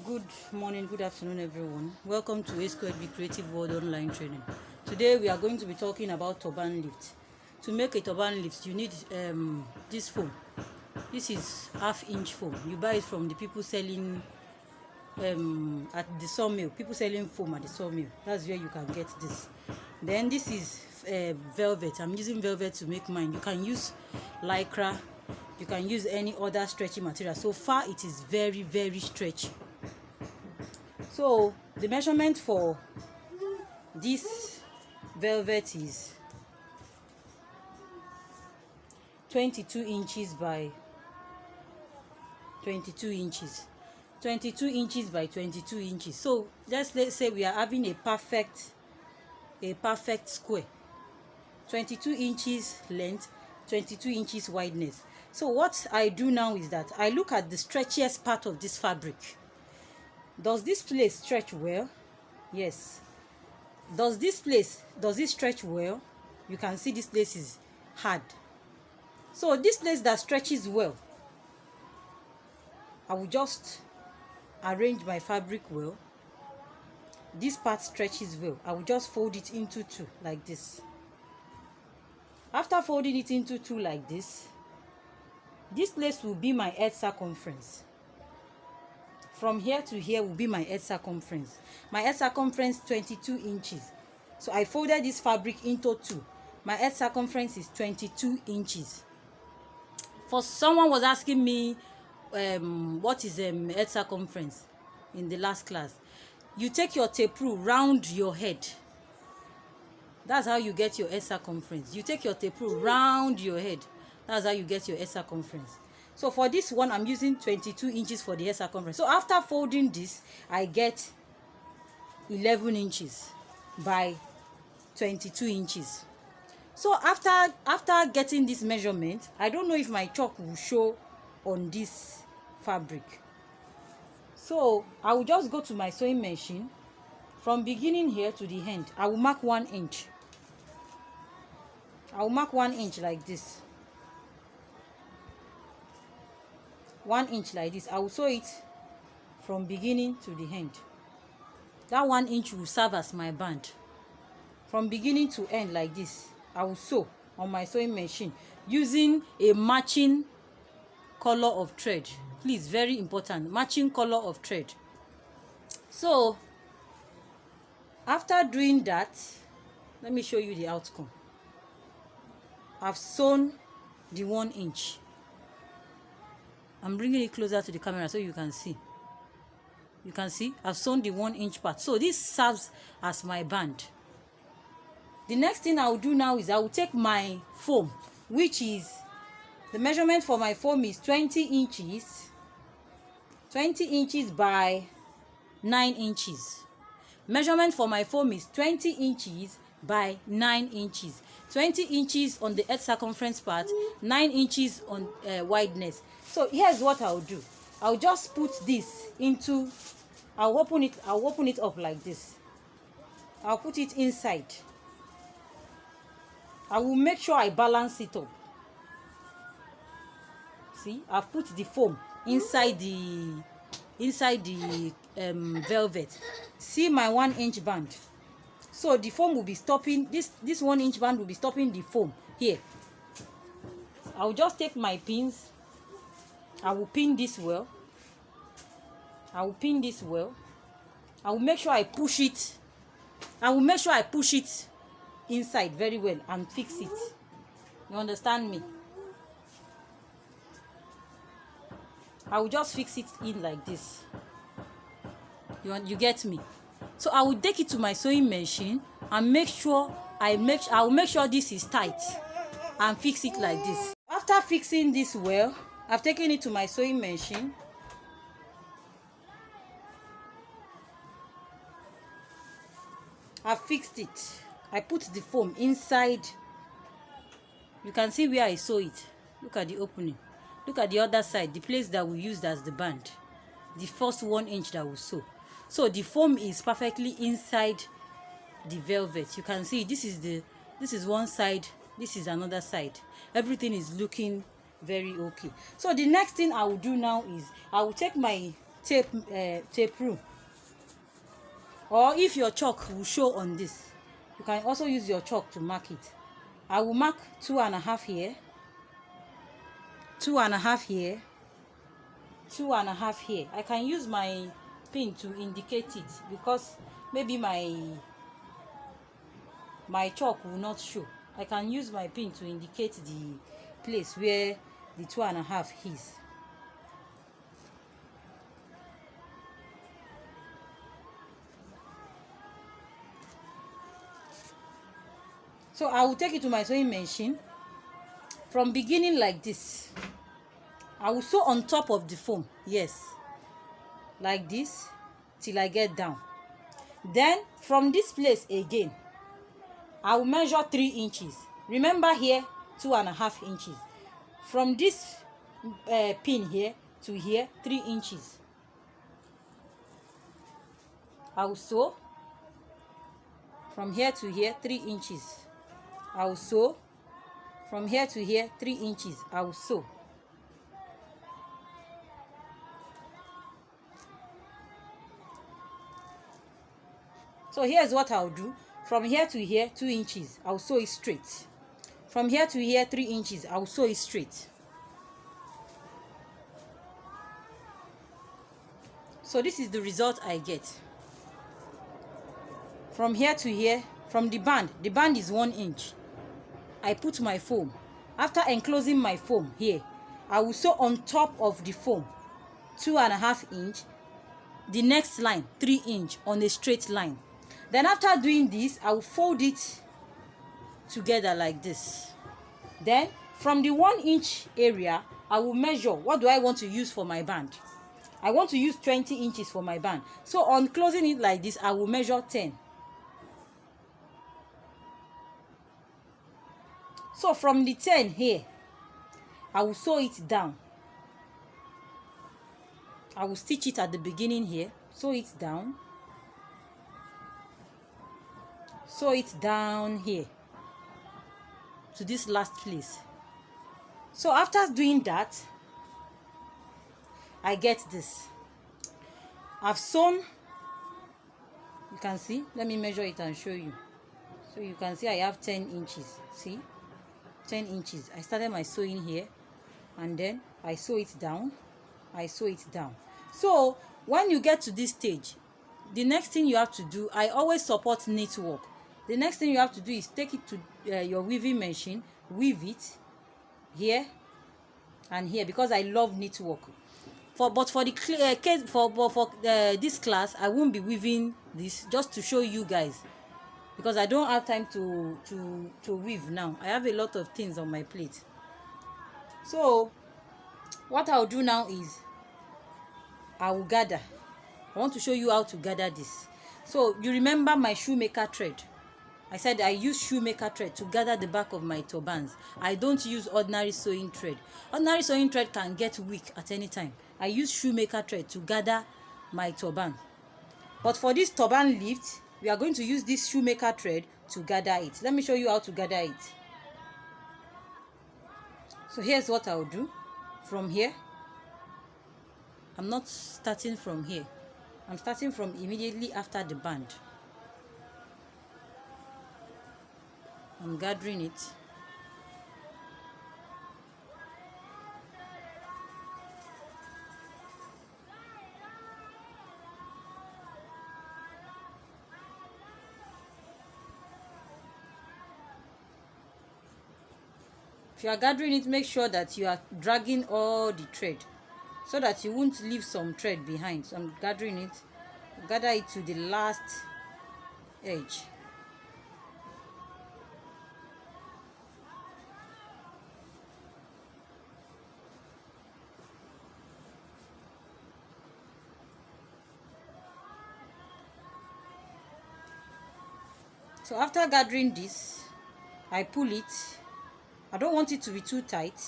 Good morning, good afternoon, everyone. Welcome to A Squared B Creative World Online Training. Today we are going to be talking about turban lift. To make a turban lift, you need this foam. This is half-inch foam. You buy it from the people selling at the sawmill. People selling foam at the sawmill. That's where you can get this. Then this is velvet. I'm using velvet to make mine. You can use lycra. You can use any other stretchy material. So far it is very, very stretchy. So the measurement for this velvet is 22 inches by 22 inches. 22 inches by 22 inches. So let's say we are having a perfect square. 22 inches length, 22 inches wideness. So what I do now is that I look at the stretchiest part of this fabric. Does this place stretch well? Yes. Does it stretch well? You can see this place is hard. So this place that stretches well, I will just arrange my fabric well. This part stretches well. I will just fold it into two like this. After folding it into two like this place will be my head circumference. From here to here will be my head circumference. My head circumference 22 inches. So I folded this fabric into two. My head circumference is 22 inches. For someone was asking me what is head circumference in the last class. You take your tape rule round your head. That's how you get your head circumference. You take your tape rule round your head. That's how you get your head circumference. So for this one, I'm using 22 inches for the head circumference. So after folding this, I get 11 inches by 22 inches. So after getting this measurement, I don't know if my chalk will show on this fabric. So I will just go to my sewing machine. From beginning here to the end, I will mark 1 inch. I will mark 1 inch like this. 1 inch like this. I will sew it from beginning to the end. That 1 inch will serve as my band. From beginning to end like this, I will sew on my sewing machine using a matching color of thread. Please, very important, matching color of thread. So after doing that, let me show you the outcome. I've sewn the 1 inch. I'm bringing it closer to the camera so you can see. You can see I've sewn the 1 inch part. So this serves as my band. The next thing I will do now is I will take my foam, which is the measurement for my foam is 20 inches. 20 inches by 9 inches. Measurement for my foam is 20 inches by 9 inches. 20 inches on the head circumference part, 9 inches on wideness. So here's what I'll do. I'll just put this into, I'll open it up like this. I'll put it inside. I will make sure I balance it up. See, I've put the foam inside the velvet. See my 1 inch band. So the foam will be stopping, this 1 inch band will be stopping the foam here. I'll just take my pins. I will pin this well. I will pin this well. I will make sure I push it. I will make sure I push it inside very well and fix it. You understand me? I will just fix it in like this. You get me? So I will take it to my sewing machine and make sure I will make sure this is tight and fix it like this. After fixing this well, I've taken it to my sewing machine. I've fixed it. I put the foam inside. You can see where I sew it. Look at the opening. Look at the other side, the place that we used as the band. The first 1 inch that we sew. So the foam is perfectly inside the velvet. You can see this is one side, this is another side. Everything is looking very okay. So the next thing I will do now is I will take my tape rule, or if your chalk will show on this, you can also use your chalk to mark it. I will mark 2.5 here, 2.5 here, 2.5 here. I can use my pin to indicate it because maybe my chalk will not show. I can use my pin to indicate the place where the 2.5 is. So I will take it to my sewing machine. From beginning like this, I will sew on top of the foam, yes, like this, till I get down. Then from this place again, I will measure 3 inches. Remember here, 2.5 inches. From this pin here to here, 3 inches. I will sew from here to here, 3 inches. I will sew from here to here, 3 inches. I will sew. So here's what I'll do. From here to here, 2 inches. I'll sew it straight. From here to here, 3 inches. I'll sew it straight. So this is the result I get. From here to here, from the band is 1 inch. I put my foam. After enclosing my foam here, I will sew on top of the foam 2.5 inch. The next line 3 inch on a straight line. Then after doing this, I will fold it together like this. Then from the 1 inch area, I will measure what do I want to use for my band. I want to use 20 inches for my band. So on closing it like this, I will measure 10. So from the 10 here, I will sew it down. I will stitch it at the beginning here, sew it down. Sew it down here to this last place. So after doing that, I get this. I've sewn, you can see, let me measure it and show you. So you can see I have 10 inches, see, 10 inches. I started my sewing here and then I sew it down, I sew it down. So when you get to this stage, the next thing you have to do, I always support knit work. The next thing you have to do is take it to your weaving machine, weave it here and here, because I love knit work. But for the case for this class, I won't be weaving this, just to show you guys, because I don't have time to weave now. I have a lot of things on my plate. So what I'll do now is I will gather. I want to show you how to gather this. So you remember my shoemaker thread. I said I use shoemaker thread to gather the back of my turbans. I don't use ordinary sewing thread. Ordinary sewing thread can get weak at any time. I use shoemaker thread to gather my turban. But for this turban lift, we are going to use this shoemaker thread to gather it. Let me show you how to gather it. So here's what I'll do. From here, I'm not starting from here. I'm starting from immediately after the band. I'm gathering it. If you are gathering it, make sure that you are dragging all the thread so that you won't leave some thread behind. So I'm gathering it. Gather it to the last edge. So after gathering this, I pull it. I don't want it to be too tight.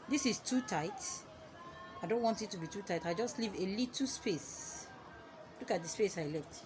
This is too tight. I don't want it to be too tight. I just leave a little space. Look at the space I left.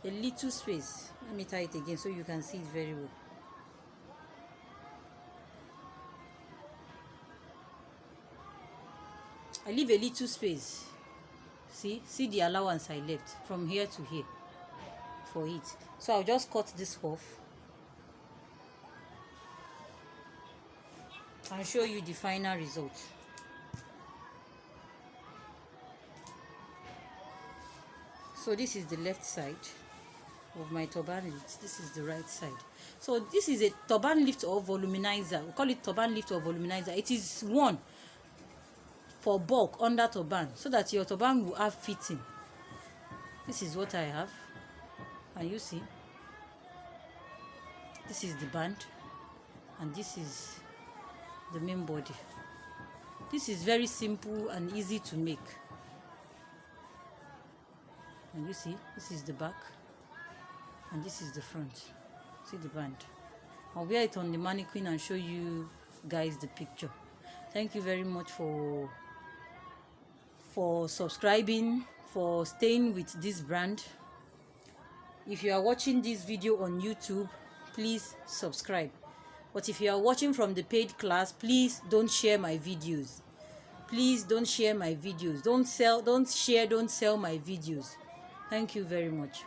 A little space. Let me tie it again so you can see it very well. I leave a little space. See the allowance I left from here to here for it. So I'll just cut this off and show you the final result. So this is the left side of my turban lift. This is the right side. So this is a turban lift or voluminizer. We call it turban lift or voluminizer. It is one for bulk under turban, so that your turban will have fitting. This is what I have, and you see this is the band, and this is the main body. This is very simple and easy to make. And you see, this is the back and this is the front. See the band. I'll wear it on the mannequin and show you guys the picture. Thank you very much for subscribing, for staying with this brand. If you are watching this video on YouTube, please subscribe. But if you are watching from the paid class, please don't share my videos. Please don't share my videos. Don't sell my videos. Thank you very much.